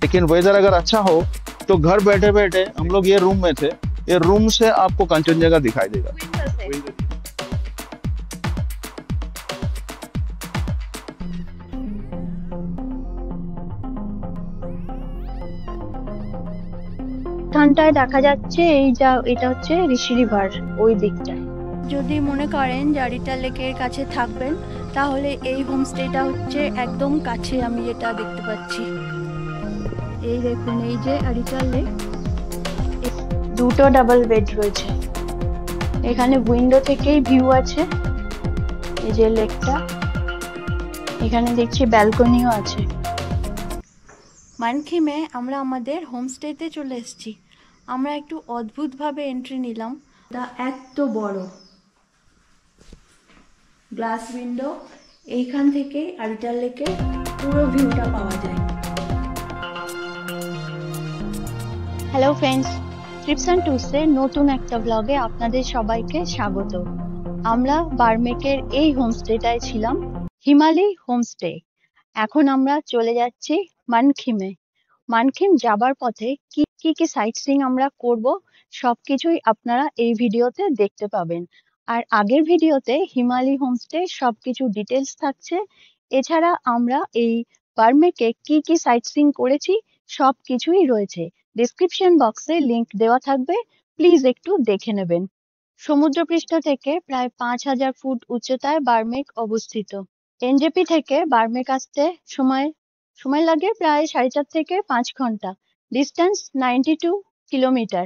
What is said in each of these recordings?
लेकिन वेदर अगर अच्छा हो तो घर बैठे बैठे हम लोग ये रूम में थे, ये रूम से आपको कंचनजंगा दिखाई देगा। ঠান্ডায় দেখা যাচ্ছে এটা হচ্ছে ঋষি রিভার ওই দিকটায়। যদি মনে করেন যে আরিটাল লেকের কাছে থাকবেন তাহলে এই হোমস্টেটা হচ্ছে একদম কাছে, আমি যেটা দেখতে পাচ্ছি। এই দেখুন, এই যে আরিটাল লেক, দুটো ডাবল বেড রয়েছে এখানে, উইন্ডো থেকেই ভিউ আছে। এই যে লেকটা, এখানে দেখছি ব্যালকনিও আছে। মানখিমে আমরা আমাদের হোমস্টেতে চলে এসেছি। আমরা একটু অদ্ভুতভাবে এন্ট্রি নিলাম। এত বড় গ্লাস উইন্ডো, এইখান থেকে আরিটাল লেকের পুরো ভিউটা পাওয়া যায়। হ্যালো ফ্রেন্ডস, ট্রিপস অ্যান্ড ট্যুরসের নতুন একটা ব্লগে আপনাদের সবাইকে স্বাগত। আমরা বার্মেকের এই হোমস্টেটায় ছিলাম, হিমালয় হোমস্টে। এখন আমরা চলে যাচ্ছি মানখিমে। মানখিম যাবার পথে কি কি সাইট সিইং আমরা করব সবকিছুই আপনারা এই ভিডিওতে দেখতে পাবেন। আর আগের ভিডিওতে হিমালয় হোমস্টে সবকিছু ডিটেলস থাকছে। এছাড়া আমরা এই বার্মেকে কি সাইট সিইং করেছি সবকিছুই রয়েছে। ডেসক্রিপশন বক্সে লিংক দেওয়া থাকবে, প্লিজ একটু দেখে নেবেন। সমুদ্রপৃষ্ঠ থেকে প্রায় 5000 ফুট উচ্চতায় বার্মেক অবস্থিত। এনজেপি থেকে বার্মেক আসতে সময় লাগে প্রায় 4.5 থেকে 5 ঘন্টা। Distance 92 kilometre.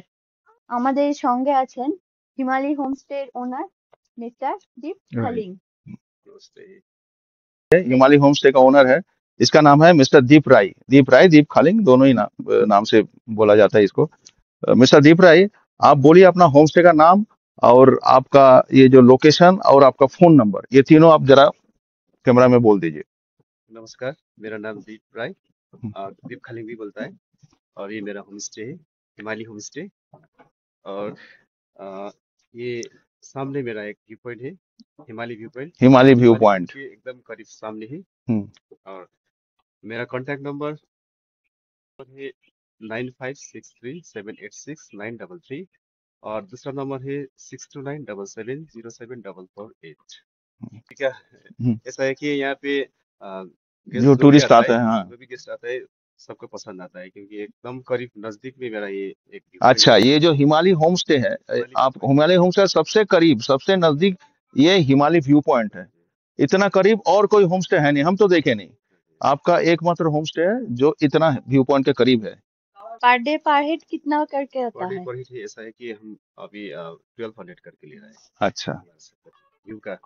আমাদের সঙ্গে আছেন হিমালয় হোমস্টের ওনার मिस्टर दीप खालिंग। हिमालय होमस्टे का ओनर है, इसका नाम है मिस्टर दीप राय। दीप खालिंग दोनों ही नाम से बोला जाता है इसको। मिस्टर दीप राय, आप बोलिए अपना होमस्टे का नाम और आपका ये जो लोकेशन और आपका फोन नंबर, ये तीनों आप जरा कैमरा में बोल दीजिए। नमस्कार, मेरा नाम दीप राय, दीप खालिंग भी बोलता है, और ये मेरा होमस्टे है हिमालय होमस्टे। और ये सामने मेरा एक व्यू पॉइंट है, हिमालय व्यू पॉइंट एकदम करीब सामने ही। और मेरा कांटेक्ट नंबर है 9563786933 और दूसरा नंबर है 6297707448। ठीक है, ऐसा है कि यहाँ पे जो टूरिस्ट आते हैं, हाँ, जो भी गेस्ट आता है सबको पसंद आता है, क्योंकि एकदम करीब नजदीक में मेरा ये एक। अच्छा, ये जो हिमालय होमस्टे है, आप हिमालय होमस्टे सबसे करीब सबसे नजदीक ये हिमालय व्यू पॉइंट है। इतना करीब और कोई होमस्टे है नहीं, हम तो देखे नहीं। आपका एकमात्र होमस्टे है जो इतना व्यू पॉइंट के करीब है। पर डे पर हेड कितना करके होता है? पर हेड ऐसा है कि हम अभी 1200 करके ले रहे हैं। अच्छा, व्यू का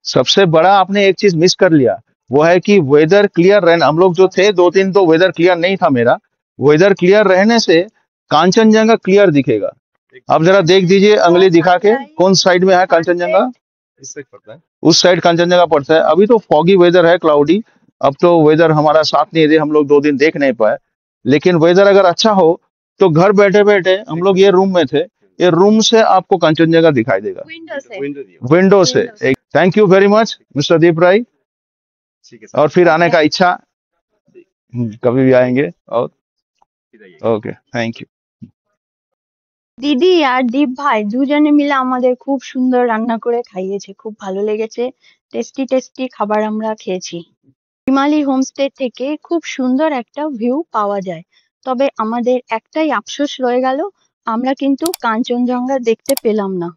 सबसे बड़ा आपने एक चीज मिस कर लिया, वो है कि वेदर क्लियर रहना। हम लोग जो थे 2-3 तो वेदर क्लियर नहीं था मेरा, वेदर क्लियर रहने से कांचनजंगा क्लियर दिखेगा। अब जरा देख दीजिए, अंगली दिखा के, कौन साइड में है कांचनजंगा? इस साइड पड़ता है, उस साइड कांचनजंगा पड़ता है। अभी तो फॉगी वेदर है, क्लाउडी, अब तो वेदर हमारा साथ नहीं दे, हम लोग 2 दिन देख नहीं पाए। लेकिन वेदर अगर अच्छा हो तो घर बैठे बैठे हम लोग ये रूम में थे, ये रूम से आपको कांचनजंगा दिखाई देगा, विंडो से। Thank you very much mister Deep Rai, और फिर आने का इच्छा कभी भी आएंगे। और ओके, थैंक यू। দিদি আর দীপ ভাই দুজনে মিলে আমাদের খুব সুন্দর রান্না করে খাইয়েছে, খুব ভালো লেগেছে। টেস্টি খাবার আমরা খেয়েছি। হিমালয় হোমস্টে থেকে খুব সুন্দর একটা ভিউ পাওয়া যায়। তবে আমাদের একটাই আফসোস রয়ে গেল, আমরা কিন্তু কাঞ্চনজঙ্ঘা দেখতে পেলাম না।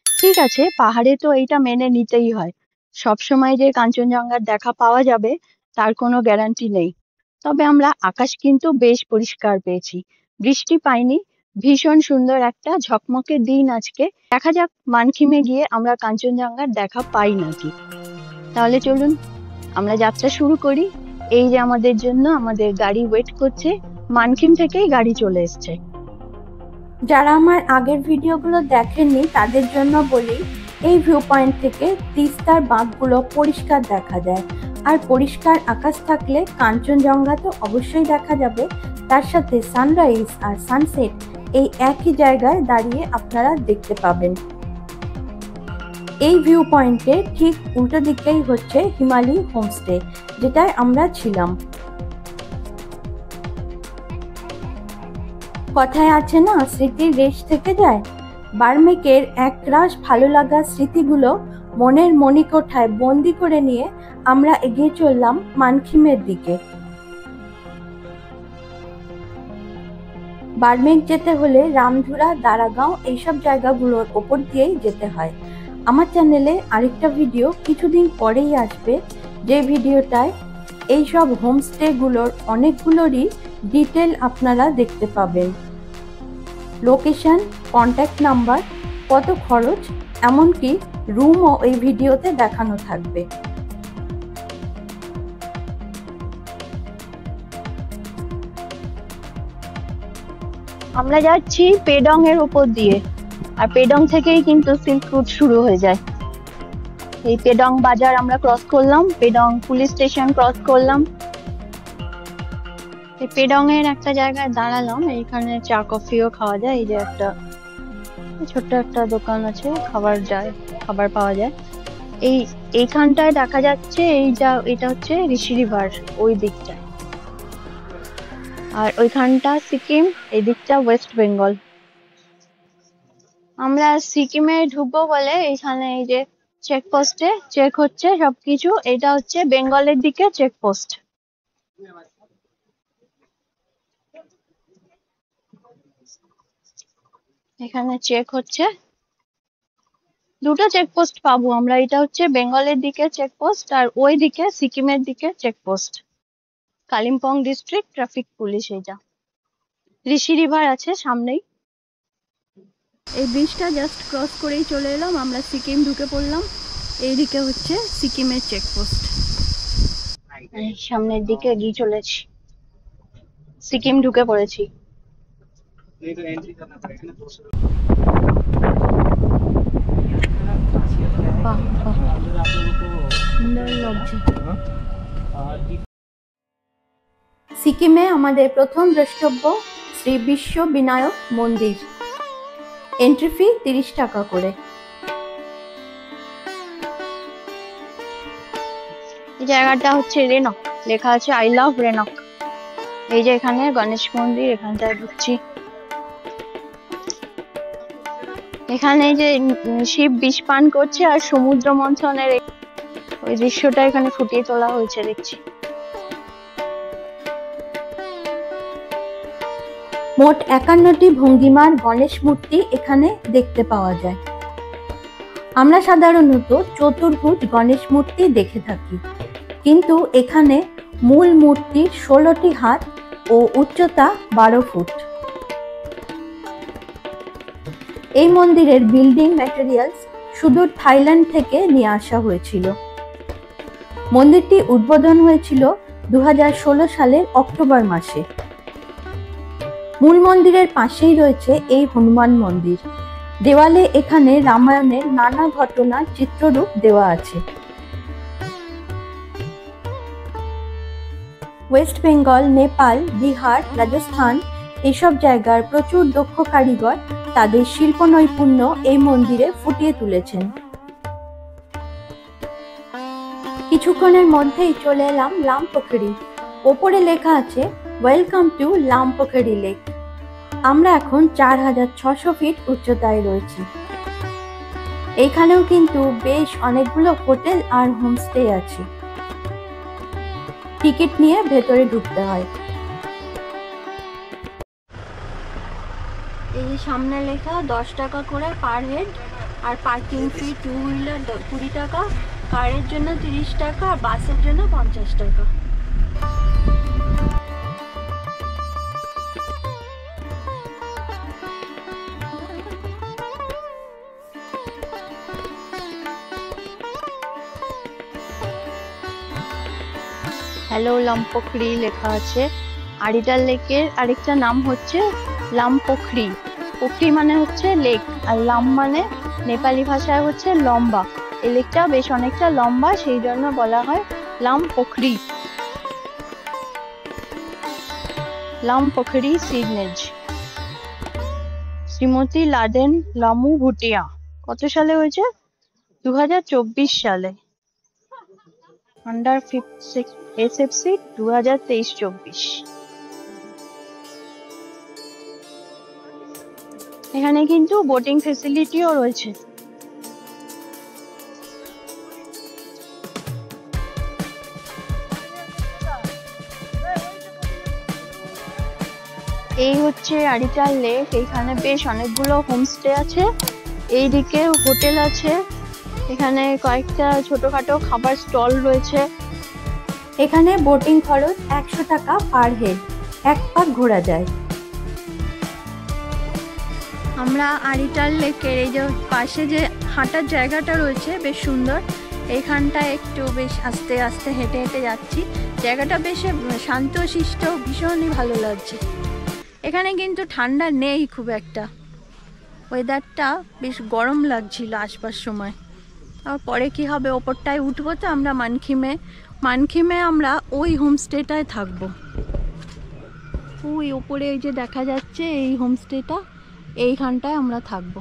ঠিক আছে, পাহাড়ে তো এইটা মেনে নিতেই হয়, সবসময় যে কাঞ্চনজঙ্ঘার দেখা পাওয়া যাবে তার কোনো গ্যারান্টি নেই। তবে আমরা আকাশ কিন্তু বেশ পরিষ্কার পেয়েছি, বৃষ্টি পাইনি। ভীষণ সুন্দর একটা ঝকমকে দিন আজকে। দেখা যাক মানখিমে গিয়ে আমরা কাঞ্চনজঙ্ঘার দেখা পাই নাকি। তাহলে চলুন আমরা যাত্রা শুরু করি। এই যে আমাদের জন্য আমাদের গাড়ি ওয়েট করছে, মানখিম থেকেই গাড়ি চলে এসছে। যারা আমার আগের ভিডিওগুলো দেখেননি তাদের জন্য বলি, এই ভিউ পয়েন্ট থেকে তিস্তার বাঁধগুলো পরিষ্কার দেখা যায়। আর পরিষ্কার আকাশ থাকলে কাঞ্চনজঙ্ঘা তো অবশ্যই দেখা যাবে, তার সাথে সানরাইজ আর সানসেট এই একই জায়গায় দাঁড়িয়ে আপনারা দেখতে পাবেন। এই ভিউ পয়েন্টে ঠিক উল্টো দিকেই হচ্ছে হিমালয় হোমস্টে, যেটায় আমরা ছিলাম। কথায় আছে না, স্মৃতির রেশ থেকে যায়। বার্মেকের একরাশ ভালো লাগা স্মৃতিগুলো মনের মণিকোঠায় বন্দি করে নিয়ে আমরা এগিয়ে চললাম মানখিমের দিকে। বার্মেক যেতে হলে রামধুরা, দারাগাঁও এইসব জায়গাগুলোর ওপর দিয়েই যেতে হয়। আমার চ্যানেলে আরেকটা ভিডিও কিছুদিন পরেই আসবে, যে ভিডিওটায় এইসব হোমস্টেগুলোর অনেকগুলোরই ডিটেল আপনারা দেখতে পাবেন। লোকেশন, কন্ট্যাক্ট নাম্বার, কত খরচ, এমনকি রুমও এই ভিডিওতে দেখানো থাকবে। আমরা যাচ্ছি পেডং এর উপর দিয়ে, আর পেডং থেকেই কিন্তু সিল্ক রুট শুরু হয়ে যায়। এই পেডং বাজার আমরা ক্রস করলাম, পেডং পুলিশ স্টেশন ক্রস করলাম, এই পেডং এর একটা জায়গায় দাঁড়ালাম। এইখানে চা কফিও খাওয়া যায়। এই যে একটা ছোট্ট একটা দোকান আছে, খাবার পাওয়া যায়। এইখানটায় দেখা যাচ্ছে এটা হচ্ছে ঋষি রিভার ওই দিকটায়, আর ওইখানটা সিকিম, এই দিকটা ওয়েস্ট বেঙ্গল। আমরা সিকিমে ঢুকবো বলে এখানে এই যে চেকপোস্টে চেক হচ্ছে সবকিছু। এটা হচ্ছে বেঙ্গলের দিকে চেকপোস্ট। এখানে চেক হচ্ছে, দুটো চেকপোস্ট পাবো আমরা। এটা হচ্ছে বেঙ্গলের দিকে চেকপোস্ট, আর ওই দিকে সিকিমের দিকে checkpost. Kalimpong district traffic police. এটা ঋষি রিভার আছে সামনেই। এই ব্রিজটা জাস্ট ক্রস করেই চলে এলাম আমরা, সিকিম ঢুকে পড়লাম। এইদিকে হচ্ছে সিকিমের চেকপোস্ট। সামনের দিকে এগিয়ে চলেছি, সিকিম ঢুকে পড়েছি। সুন্দর লাগছে। সিকিমে আমাদের প্রথম দ্রষ্টব্য শ্রী বিশ্ব বিনায়ক মন্দির। এন্ট্রি ফি 30 টাকা করে। এই জায়গাটা হচ্ছে রেনক, লেখা আছে আই লাভ রেনক। এই যে এখানে গণেশ মন্দির, এখানটায় ঢুকছি। এখানে যে শিব বিষ পান করছে আর সমুদ্র মন্থনের ওই দৃশ্যটা এখানে ফুটিয়ে তোলা হয়েছে দেখছি। মোট 51টি ভঙ্গিমার গণেশ মূর্তি এখানে দেখতে পাওয়া যায়। আমরা সাধারণত চতুর্ভুজ গণেশ মূর্তি দেখে থাকি, কিন্তু এখানে মূল মূর্তির 16টি হাত ও উচ্চতা 12 ফুট। এই মন্দিরের বিল্ডিং ম্যাটেরিয়ালস সুদূর থাইল্যান্ড থেকে নিয়ে আসা হয়েছিল। মন্দিরটি উদ্বোধন হয়েছিল 2016 সালের অক্টোবর মাসে। মূল মন্দিরের পাশেই রয়েছে এই হনুমান মন্দির। দেওয়ালে এখানে রামায়ণের নানা ঘটনার চিত্ররূপ দেওয়া আছে। ওয়েস্ট বেঙ্গল, নেপাল, বিহার, রাজস্থান এইসব জায়গার প্রচুর দক্ষ কারিগর তাদের শিল্প নৈপুণ্য এই মন্দিরে ফুটিয়ে তুলেছেন। কিছুক্ষণের মধ্যেই চলে এলাম লামপোখরি। ওপরে লেখা আছে ওয়েলকাম টু লামপোখরি লেক। আমরা এখন 4600 ফিট উচ্চতায় রয়েছি। এইখানেও কিন্তু বেশ অনেকগুলো হোটেল আর হোমস্টে আছে। টিকিট নিয়ে ভেতরে ঢুকতে হয়। এই যে সামনে লেখা 10 টাকা করে পার হেড, আর পার্কিং ফি 2 হুইলার 20 টাকা, কারের জন্য 30 টাকা, আর বাসের জন্য 50 টাকা। হ্যালো লামপোখরি লেখা আছে। আরিডাল লেকের আরেকটা নাম হচ্ছে লামপোখরি। পোখরি মানে হচ্ছে লেক, আর লাম মানে নেপালি ভাষায় হচ্ছে লম্বা। এই লেকটা বেশ অনেকটা লম্বা, সেই জন্য বলা হয় লামপোখরি। লামপোখরি সিগনেজ শ্রীমতী লাদেন লামু ভুটিয়া। কত সালে হয়েছে? 2024 সালে। Under SFC 2023-24। এখানে কিন্তু বোটিং ফেসিলিটিও রয়েছে। এই হচ্ছে আরিচাল লেক। এখানে বেশ অনেকগুলো হোমস্টে আছে, এইদিকে হোটেল আছে, এখানে কয়েকটা ছোটখাটো খাবার স্টল রয়েছে। এখানে বোটিং খরচ 100 টাকা পার হেড, এক পাক ঘোরা যায়। আমরা আরিচাল লেকের এই যে পাশে যে হাঁটার জায়গাটা রয়েছে বেশ সুন্দর, এইখানটা একটু বেশ আস্তে আস্তে হেঁটে হেঁটে যাচ্ছি। জায়গাটা বেশ শান্তশিষ্ট, ভীষণই ভালো লাগছে। এখানে কিন্তু ঠান্ডা নেই খুব একটা, ওয়েদারটা বেশ গরম লাগছিল আসবার সময়। আর পরে কি হবে, ওপরটায় উঠবো তো আমরা মানখিমে আমরা ওই হোমস্টেটায় থাকবো। ওই ওপরে ওই যে দেখা যাচ্ছে এই হোমস্টেটা, এইখানটায় আমরা থাকবো।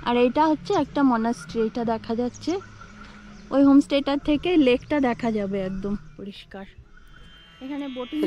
আর এইটা হচ্ছে একটা মনাস্ট্রি, এটা দেখা যাচ্ছে। ওই হোমস্টেটার থেকে লেকটা দেখা যাবে একদম পরিষ্কার। এখানে বোটিং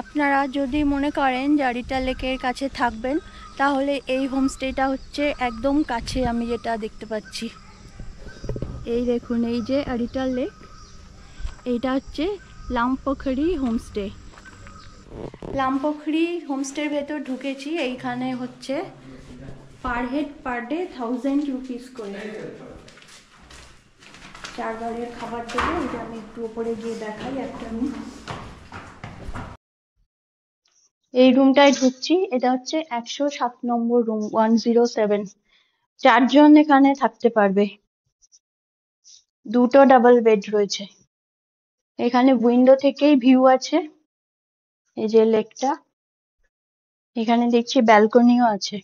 আপনারা যদি মনে করেন যে আরিচাল লেকের কাছে থাকবেন, তাহলে এই হোমস্টেটা হচ্ছে একদম কাছে। আমি যেটা দেখতে পাচ্ছি, এই দেখুন, এই যে আরিচাল লেক, এইটা হচ্ছে লামপোখরি হোমস্টে। লামপোখরি হোমস্টের ভেতর ঢুকেছি। এইখানে হচ্ছে per head per day 1000 rupees করে 4 বারের খাবার দেবো। এটা আমি একটু উপরে গিয়ে দেখাই একটা রুম। এই রুমটায় ঢুকছি, এটা হচ্ছে 107 নম্বর রুম, 107। 4 জন এখানে থাকতে পারবে। দুটো ডাবল বেড রয়েছে। এখানে উইন্ডো থেকেই ভিউ আছে, এই যে লেকটা। এখানে দেখছি ব্যালকনিও আছে।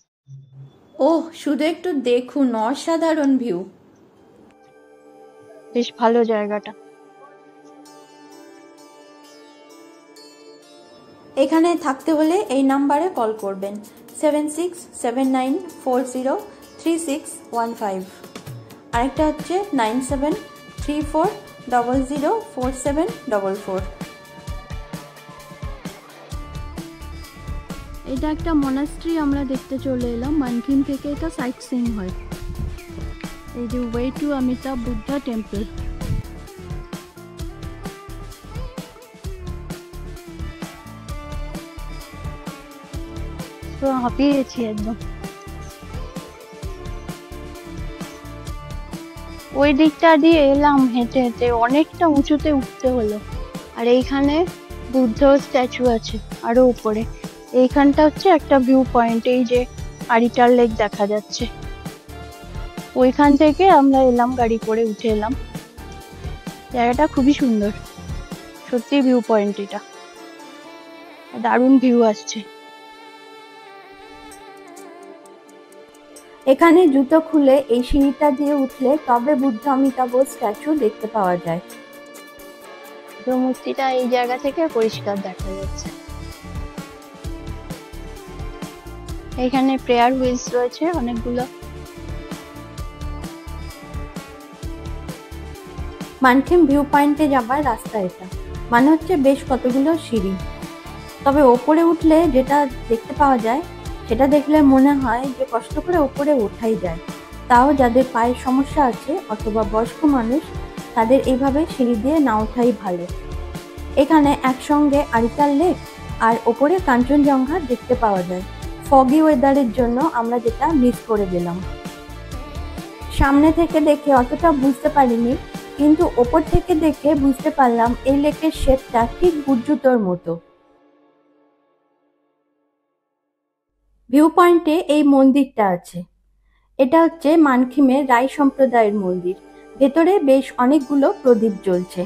ওহ, শুধু একটু দেখুন, অসাধারণ ভিউ। বেশ ভালো জায়গাটা। এখানে থাকতে হলে এই নাম্বারে কল করবেন, 7679403615। আরেকটা হচ্ছে 9734004744। এটা একটা মনাস্ট্রি আমরা দেখতে চলে এলাম। মানকিন থেকে এটা সাইট সিইং হয়। এই যে way to Amitabh Buddha temple. তো হাঁপিয়ে গেছি একদম। ওই দিকটা দিয়ে এলাম হেঁটে হেঁটে, অনেকটা উঁচুতে উঠতে হলো। আর এইখানে বুদ্ধ স্ট্যাচু আছে আরো উপরে। এইখানটা হচ্ছে একটা ভিউ পয়েন্ট, এই যে আরিচাল লেক দেখা যাচ্ছে। ওইখান থেকে আমরা এলাম, গাড়ি করে উঠে এলাম। জায়গাটা খুবই সুন্দর, সত্যি ভিউ পয়েন্ট। এটা দারুণ ভিউ আসছে। এখানে জুতো খুলে এই সিঁড়িটা দিয়ে উঠলে তবে বুদ্ধ অমিতাভ স্ট্যাচু দেখতে পাওয়া যায়। মূর্তিটা এই জায়গা থেকে পরিষ্কার দেখা যাচ্ছে। এখানে প্রেয়ার হুইলস রয়েছে অনেকগুলো। মানখিম ভিউ পয়েন্টে যাবার রাস্তা এটা, মানে হচ্ছে বেশ কতগুলো সিঁড়ি। তবে ওপরে উঠলে যেটা দেখতে পাওয়া যায়, সেটা দেখলে মনে হয় যে কষ্ট করে ওপরে ওঠাই যায়। তাও যাদের পায়ের সমস্যা আছে অথবা বয়স্ক মানুষ, তাদের এইভাবে সিঁড়ি দিয়ে না ওঠাই ভালো। এখানে একসঙ্গে আরিচাল লেক আর ওপরে কাঞ্চনজঙ্ঘা দেখতে পাওয়া যায়। ফগি ওয়েদারের জন্য আমরা যেটা মিস করে গেলাম। সামনে থেকে দেখে অতটা বুঝতে পারিনি, কিন্তু ওপর থেকে দেখে বুঝতে পারলাম এই লেকের শেপটা ঠিক বুটজুতোর মতো। ভিউ পয়েন্টে এই মন্দিরটা আছে। এটা হচ্ছে মানখিমের রাই সম্প্রদায়ের মন্দির। ভেতরে বেশ অনেকগুলো প্রদীপ জ্বলছে।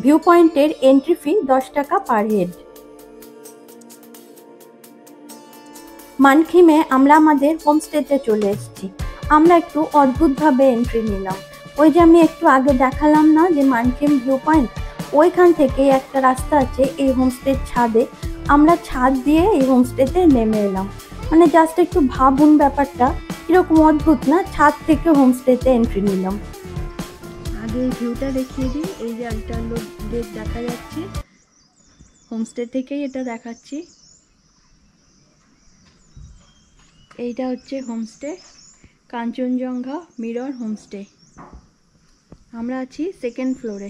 ভিউ পয়েন্টের এন্ট্রি ফি 10 টাকা পার হেড। মানখিমে আমরা আমাদের হোমস্টেতে চলে এসেছি। আমরা একটু অদ্ভুতভাবে এন্ট্রি নিলাম। ওই যে আমি একটু আগে দেখালাম না যে মানকিন ভিউ পয়েন্ট, ওইখান থেকে একটা রাস্তা আছে এই হোমস্টের ছাদে। আমরা ছাদ দিয়ে এই হোমস্টেতে নেমে এলাম। মানে জাস্ট একটু ভাবুন ব্যাপারটা কিরকম অদ্ভুত না, ছাদ থেকে হোমস্টেতে এন্ট্রি নিলাম। আগে এই ভিউটা দেখিয়ে দিই। এই যে একটা লোক দেখা যাচ্ছে, হোমস্টে থেকেই এটা দেখাচ্ছি। এইটা হচ্ছে হোমস্টে, কাঞ্চনজঙ্ঘা মিরর হোমস্টে। আমরা আছি সেকেন্ড ফ্লোরে,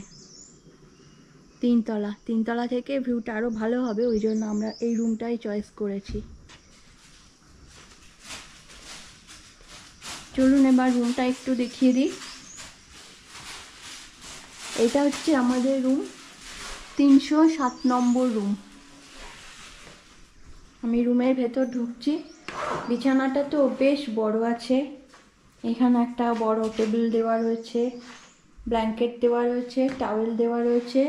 তিনতলা থেকে ভিউটা আরও ভালো হবে, ওই জন্য আমরা এই রুমটাই চয়েস করেছি। চলুন এবার রুমটা একটু দেখিয়ে দিই। এটা হচ্ছে আমাদের রুম, 307 নম্বর রুম। আমি রুমের ভেতর ঢুকছি। বিছানাটা তো বেশ বড় আছে। এখানে একটা বড় টেবিল দেওয়া রয়েছে, ব্ল্যাঙ্কেট দেওয়া রয়েছে, টাওয়েল দেওয়া রয়েছে,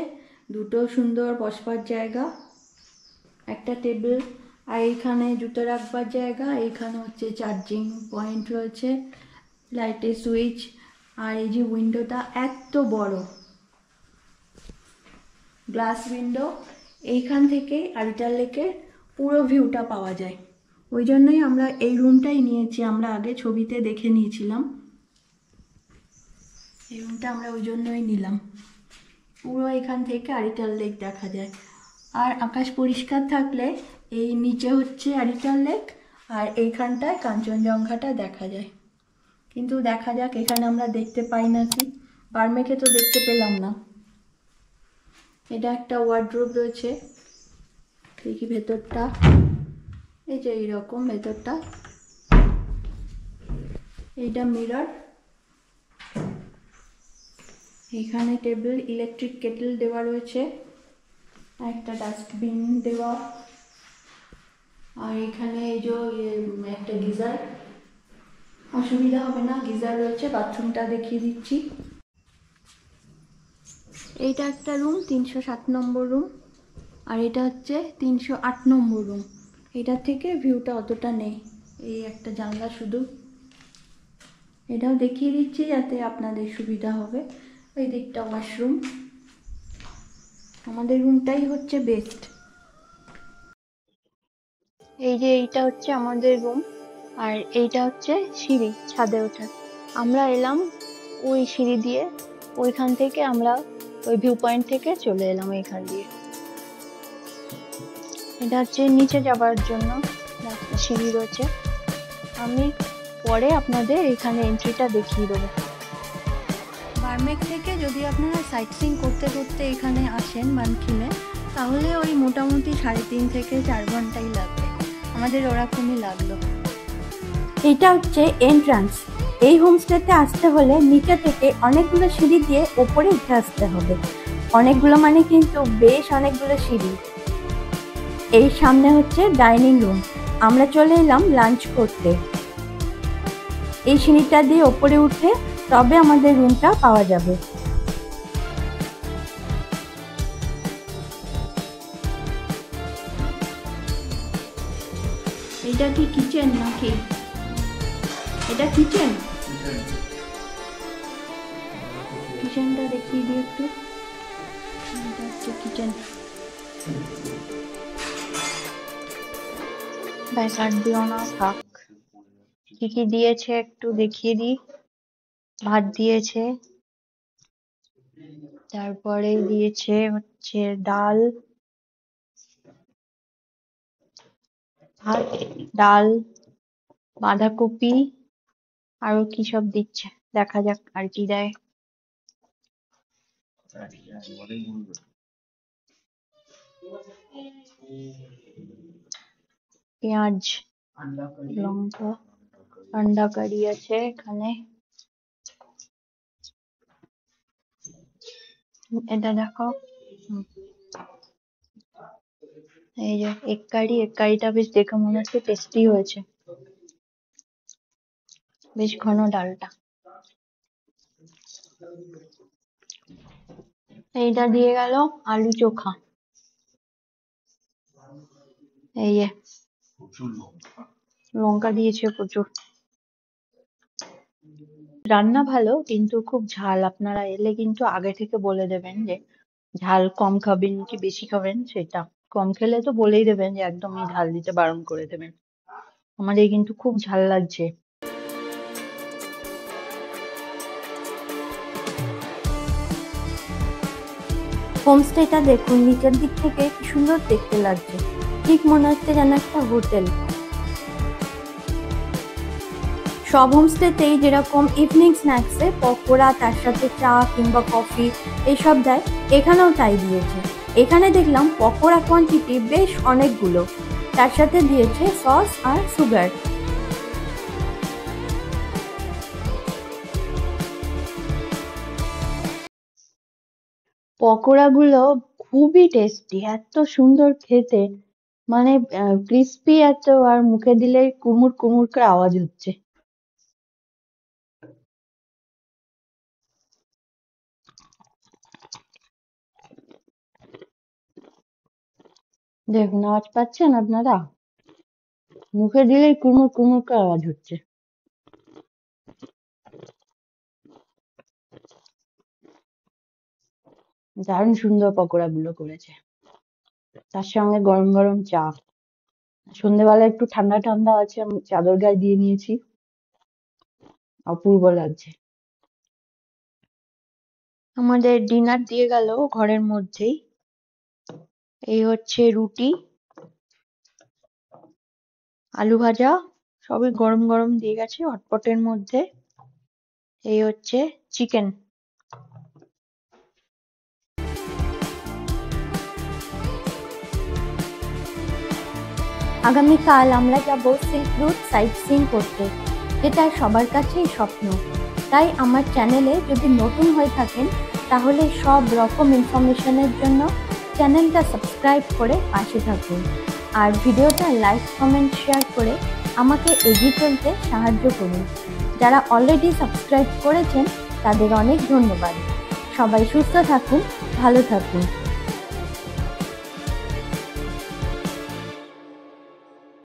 দুটো সুন্দর বসবার জায়গা, একটা টেবিল, আর এইখানে জুতো রাখবার জায়গা। এইখানে হচ্ছে চার্জিং পয়েন্ট রয়েছে, লাইটের সুইচ, আর এই যে উইন্ডোটা এত বড় গ্লাস উইন্ডো, এইখান থেকে আরিটাল লেকের পুরো ভিউটা পাওয়া যায়। ওই জন্যই আমরা এই রুমটাই নিয়েছি। আমরা আগে ছবিতে দেখে নিয়েছিলাম, এই রুমটা আমরা ওই জন্যই নিলাম। পুরো এখান থেকে আরিটাল লেক দেখা যায়, আর আকাশ পরিষ্কার থাকলে এই নিচে হচ্ছে আরিটাল লেক, আর এইখানটায় কাঞ্চনজঙ্ঘাটা দেখা যায়। কিন্তু দেখা যাক এখানে আমরা দেখতে পাই নাকি। বার্মেকে তো দেখতে পেলাম না। এটা একটা ওয়ার্ডরোব রয়েছে, দেখি ভেতরটা। এই যে এইরকম ভেতরটা, এইটা মিরর, এখানে টেবিল, ইলেকট্রিক কেটেল দেওয়া রয়েছে, একটা ডাস্টবিন দেওয়া, আর এখানে এই যে একটা গিজার, অসুবিধা হবে না, গিজার রয়েছে। বাথরুমটা দেখিয়ে দিচ্ছি। এইটা একটা রুম, 307 নম্বর রুম, আর এটা হচ্ছে 308 নম্বর রুম। এটার থেকে ভিউটা অতটা নেই, এই একটা জানলা শুধু। এটাও দেখিয়ে দিচ্ছি যাতে আপনাদের সুবিধা হবে। এই দিকটা ওয়াশরুম। আমাদের রুমটাই হচ্ছে বেস্ট। এই যে এইটা হচ্ছে আমাদের রুম, আর এইটা হচ্ছে সিঁড়ি ছাদে ওঠার। আমরা এলাম ওই সিঁড়ি দিয়ে, ওইখান থেকে আমরা ওই ভিউ পয়েন্ট থেকে চলে এলাম এইখান দিয়ে। এটা হচ্ছে নিচে যাবার জন্য রাস্তা, সিঁড়ি রয়েছে। আমি পরে আপনাদের এখানে এন্ট্রিটা দেখিয়ে দেবো। বার্মেক থেকে যদি আপনারা সাইট সিইং করতে করতে এখানে আসেন মানকিনে, তাহলে ওই মোটামুটি 3.5 থেকে 4 ঘন্টাই লাগবে। আমাদের ওরকমই লাগলো। এটা হচ্ছে এন্ট্রান্স। এই হোমস্টেতে আসতে হলে নিচে থেকে অনেকগুলো সিঁড়ি দিয়ে ওপরে উঠে আসতে হবে। অনেকগুলো মানে কিন্তু বেশ অনেকগুলো সিঁড়ি। এই সামনে হচ্ছে ডাইনিং রুম। আমরা চলে এলাম লাঞ্চ করতে। এই সিঁড়িটা দিয়ে ওপরে উঠে তবে আমাদের রুমটা পাওয়া যাবে। এটা কি কিচেন নাকি? এটা কিচেন, কিচেনটা দেখিয়ে দিই একটু। এটা হচ্ছে কিচেন। ব্যাস আর দিও না, থাক। কি কি দিয়েছে একটু দেখিয়ে দিই। ভাত দিয়েছে, তারপরে দিয়েছে হচ্ছে ডাল, ভাত, ডাল, বাঁধাকপি, আরো কি সব দিচ্ছে দেখা যাক আর কি দেয়। পেঁয়াজ, লঙ্কা, আন্ডা কারি আছে এখানে। এটা দেখো, এই যে এগ কারি। এগ কারিটা বেশ দেখে মনে হচ্ছে টেস্টি হয়েছে, বেশ ঘন ডালটা। এইটা দিয়ে গেল আলু চোখা। এই যে লঙ্কা দিয়েছে প্রচুর। রান্না ভালো, কিন্তু খুব ঝাল। আপনারা এলে কিন্তু আগে থেকে বলে দেবেন যে ঝাল কম খাবেন কি বেশি খাবেন সেটা। কম খেলে তো বলেই দেবেন যে একদমই ঝাল দিতে বারণ করে দেবেন। আমাদের কিন্তু খুব ঝাল লাগছে। হোমস্টেটা দেখুন, নিচের দিক থেকে কি সুন্দর দেখতে লাগছে, ঠিক মনে হচ্ছে যেন একটা হোটেল। সব হোমস্টেতেই যেরকম ইভিনিং স্ন্যাক্সে পকোড়া, তার সাথে চা কিংবা কফি এইসব দেয়, এখানেও তাই দিয়েছে। এখানে দেখলাম পকোড়া কোয়ান্টিটি বেশ অনেকগুলো, তার সাথে দিয়েছে সস আর সুগার। পকোড়াগুলো খুবই টেস্টি, এত সুন্দর খেতে, মানে ক্রিস্পি এত, আর মুখে দিলে কুমুর কুমুর করে আওয়াজ হচ্ছে। দেখুন, আওয়াজ পাচ্ছেন আপনারা? মুখে দিলেই কুমুর কুমুর করে আওয়াজ হচ্ছে। দারুণ সুন্দর পকোড়াগুলো করেছে, তার সঙ্গে গরম গরম চা। সন্ধ্যেবেলা একটু ঠান্ডা ঠান্ডা আছে, আমি চাদর গায়ে দিয়ে নিয়েছি, অপূর্ব লাগছে। আমাদের ডিনার দিয়ে গেল ঘরের মধ্যেই। এই হচ্ছে রুটি, আলু ভাজা, সবই গরম গরম দিয়ে গেছে হটপটের মধ্যে। এই হচ্ছে চিকেন। আগামীকাল আমরা যাব সিল্ক রুট সাইট সিইং করতে, যেটা সবার কাছেই স্বপ্ন। তাই আমার চ্যানেলে যদি নতুন হয়ে থাকেন, তাহলে সব রকম ইনফরমেশনের জন্য চ্যানেলটা সাবস্ক্রাইব করে পাশে থাকুন। আর ভিডিওটা লাইক, কমেন্ট, শেয়ার করে আমাকে এগিয়ে চলতে সাহায্য করুন। যারা অলরেডি সাবস্ক্রাইব করেছেন তাদের অনেক ধন্যবাদ। সবাই সুস্থ থাকুন, ভালো থাকুন।